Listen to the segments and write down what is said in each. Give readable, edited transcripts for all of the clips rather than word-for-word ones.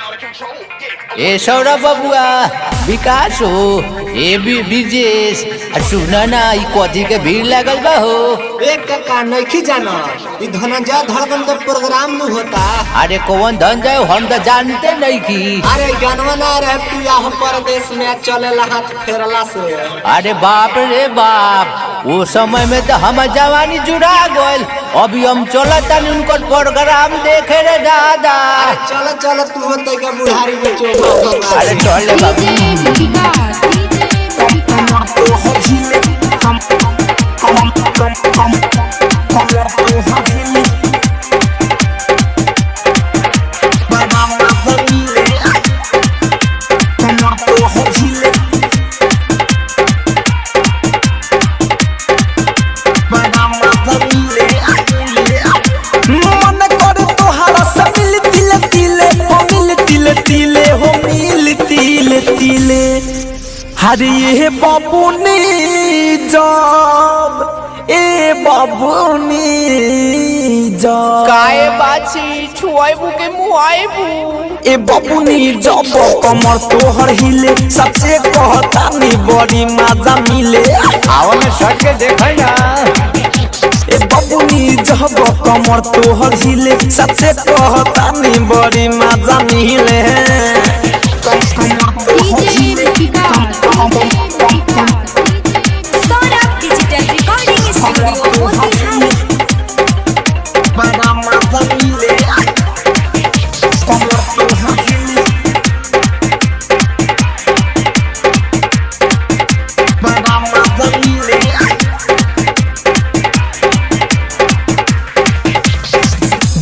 ए सौरभ बबुआ विकास हो ए विजेश सुना ना ई कथी के भीड़ लागल बा हो। एक का नहीं जाना ई धनंजय धड़कन के प्रोग्राम में होता। अरे कौन धनंजय हम तो जानते नहीं की। अरे गनवा ना रहे पिया हम परदेश में चलेला हाथ फेरला से। अरे बाप रे बाप वो समय में तो हम जवानी जुड़ा गइल। अभी हम चलता उनको प्रोग्राम देखे रे दादा। चल चल तू होते के बुढ़ारी में चो। अरे चल ले बाबू हरे ये बाबूनी जब ए बाबूनी जब काए बाची छुआइबू के मुआइबू ए बाबूनी जब कमर तोहर हिले सबसे कहता नी बड़ी मजा मिले। आओ में सट के देखै ना ए बाबूनी जब कमर तोहर हिले सबसे कहता नी बड़ी मजा मिले।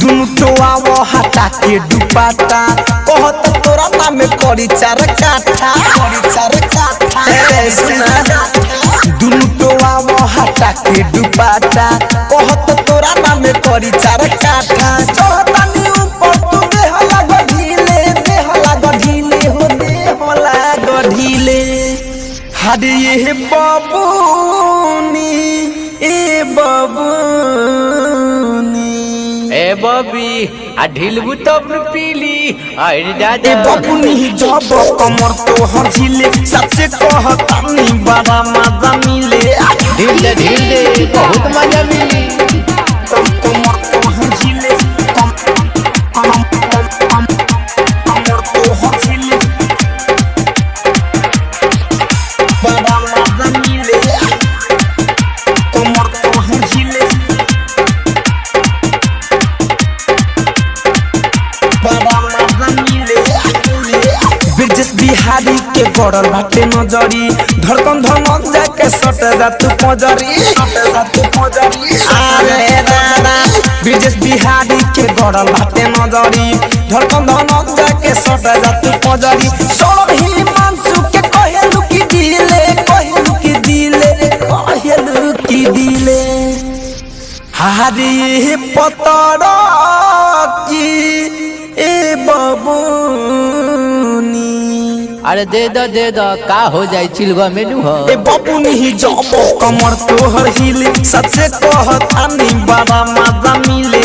हटा के दुपट्टा कहत तोरा नाम में करी चार काठा दुनु तो आवो हटा के दुपट्टा कहत तोरा नाम में करी चार काठा चढ़तानी ऊपर तू देहला गढीले हो देहला गढीले। हरे ये बाबूनी ए बाबूनी ए बबी आ ढिलबू तब न पीली अरे दादा ए बाबूनी जब कमर तोहर हिले सबसे कहता नी बड़ा मजा मिले। ढील दे बहुत मजा मिली। कमर तोहर हिले कमर तोहर हिले बड़ा मजा मिले। कमर तोहर हिले ब्रिजेश बिहारी के गड़ल बाटे नजरी धड़कन धमक जाके सट जा तू पजरी अरे दादा ब्रिजेश बिहारी के गड़ल बाटे नजरी धड़कन धमक जाके सट जा तू पजरी सोलह ही मानसू के कहेलू की दिले हरी पतर की ए बाबूनी अरे दे दो का हो जाए चिलवा मेनू हो। ए बाबूनी जब कमर तोहर हिले सबसे कहता नी बड़ा मजा मिले।